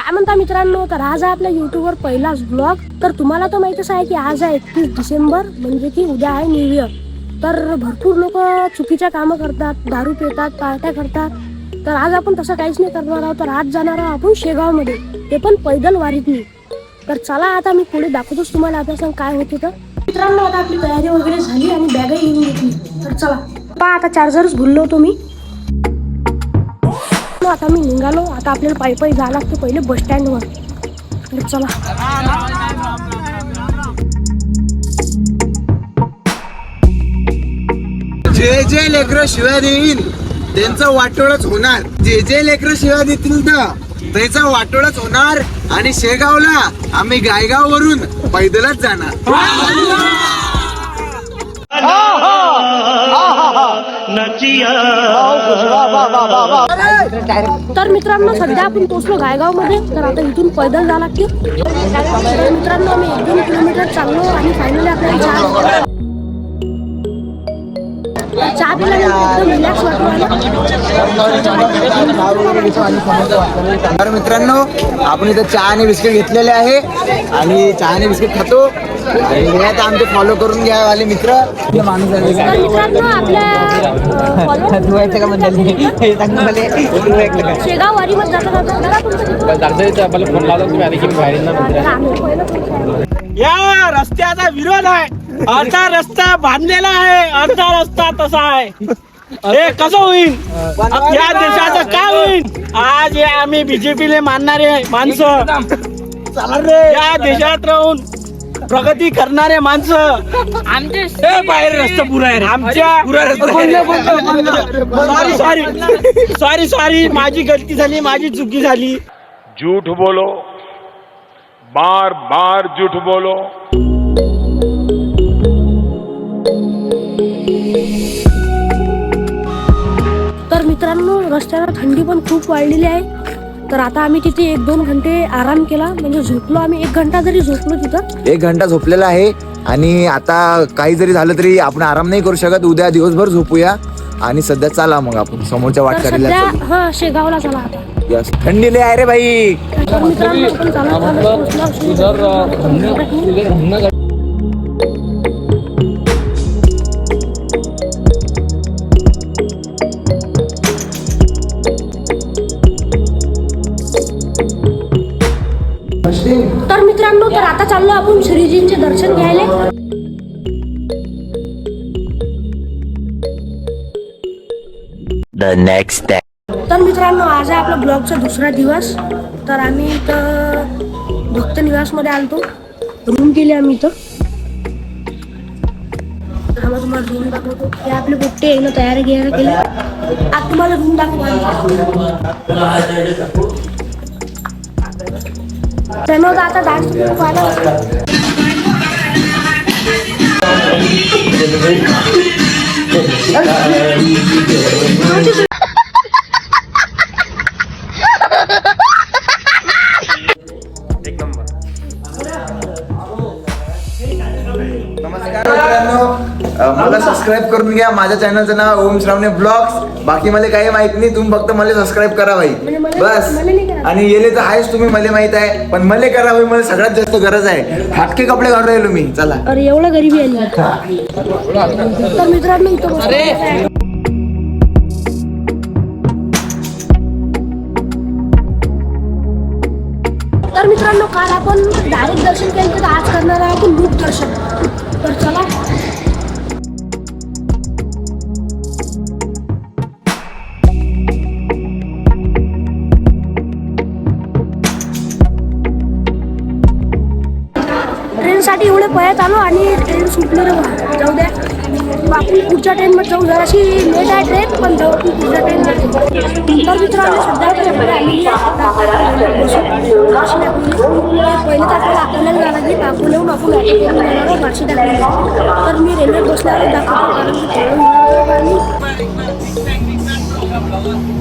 काय म्हणता मित्रांनो, तर आज आहे आपल्या युट्यूबवर पहिलाच ब्लॉग. तर तुम्हाला तर माहितीच आहे की आज आहे 31 डिसेंबर, म्हणजे की उद्या आहे न्यू इयर. तर भरपूर लोक चुकीच्या कामं करतात, दारू पितात, पार्ट्या करतात. तर आज आपण तसं काहीच नाही करणार आहोत. तर आज जाणार आहोत आपण शेगावमध्ये, ते पण पैदल वारीतनी. तर चला आता मी पुढे दाखवतोच तुम्हाला आता सांग काय होते. तर मित्रांनो आता आपली तयारी वगैरे झाली आणि बॅगही घेऊन घेतली. तर चला पहा, आता चार्जरच भुललो होतो मी. आता मी निघालो. आता आपल्याला पायी पायी जायला लागतं पहिले बस स्टँडवर. चला जे जे लेकरं शिव्या देईल त्यांचं वाटोळच होणार. जे जे लेकरं शिव्या देतील ना त्याचं वाटोळच होणार. आणि शेगावला आम्ही गायगाव वरून पैदलच जाणार. तर मित्रांनो सध्या आपण पोहोचलो गायगाव मध्ये. तर आता इथून पैदल जावं लागते. मित्रांनो आम्ही 1-2 किलोमीटर चाललो आणि फायनली आपल्याला चहा पिल्यानंतर एकदम रिलॅक्स वाटतो. तर मित्रांनो आपण इथं चहा आणि बिस्किट घेतलेले आहे आणि चहा आणि बिस्किट खातो. आणि आता आमचे फॉलो करून घ्या वाले मित्र. माणूस तर मित्रांनो आपल्या शेगाव वारीमध्ये या रस्त्याचा विरोध आहे. अर्धा रस्ता बांधलेला आहे, अर्धा रस्ता तसा आहे. हे कसं होईल? या देशाचं काय होईल? आज हे आम्ही बीजेपीले मानणारे माणसं, या देशात राहून प्रगती करणारे माणसं, आमचे बाहेर रस्ता पुरा आहे. आमच्या सॉरी माझी गलती झाली, माझी चुकी झाली. झूठ बोलो, बार बार झूठ बोलो. तर मित्रांनो रस्त्यावर थंडी पण खूप वाढलेली आहे. तर आता आम्ही तिथे 1-2 घंटे आराम केला, म्हणजे झोपलो आम्ही. 1 घंटा जरी झोपलो तिथं. 1 घंटा झोपलेला आहे. आणि आता काही जरी झालं तरी आपण आराम नाही करू शकत. उद्या दिवसभर झोपूया. आणि सध्या चला मग आपण समोरच्या वाटकरीला. हा शेगावला चला आता. थंडी लय आहे रे भाई. तर मित्रांनो आपण तर मित्रांनो तर आता चाललो आपण श्रीजींचे दर्शन घ्यायला. The next day. तर मित्रांनो आज आहे आपला ब्लॉगचा दुसरा दिवस. तर आम्ही इथं भक्त निवासमध्ये आलतो. रूम केली आम्ही इथं. आम्हाला तुम्हाला रूम दाखवतो. हे आपले पोट्टे आहे ना तयारी घ्यायला केली. आज तुम्हाला रूम दाखवतो. त्यांना आता डान्स पाहिला. मला सबस्क्राईब करून घ्या. माझ्या चॅनलचं नाव ओम श्रावणे ब्लॉग्स. बाकी मला काही माहित नाही. तुम्ही फक्त मला सबस्क्राईब करा भाई बस. आणि येले तर आहेच तुम्ही, मला माहित आहे. पण मला करा भाई, मला सगळ्यात जास्त गरज आहे. फाटके कपडे घालून राहिलो मी. चला. अरे एवढं गरीबी आली. तर मित्रांनो इथं तर मित्रांनो काल आपण डायरेक्ट दर्शन केलं, तर आज करणार आहे आपण ग्रुप दर्शन. तर चला. ट्रेनसाठी एवढे पळत आलो आणि ट्रेन सुटली रे. जाऊ द्या, आपण पुढच्या ट्रेनमध्ये जाऊ. जराशी लेट आहे ट्रेन, पण जाऊ आपण पुढच्या ट्रेनमध्ये. तर मित्रांनो सध्या पहिले तर आपल्याला अकोल्याला जायला लागली. अकोल्याहून आपण बार्शी टाकली. तर मी रेल्वे बसल्यावर दाखवतो, कारण की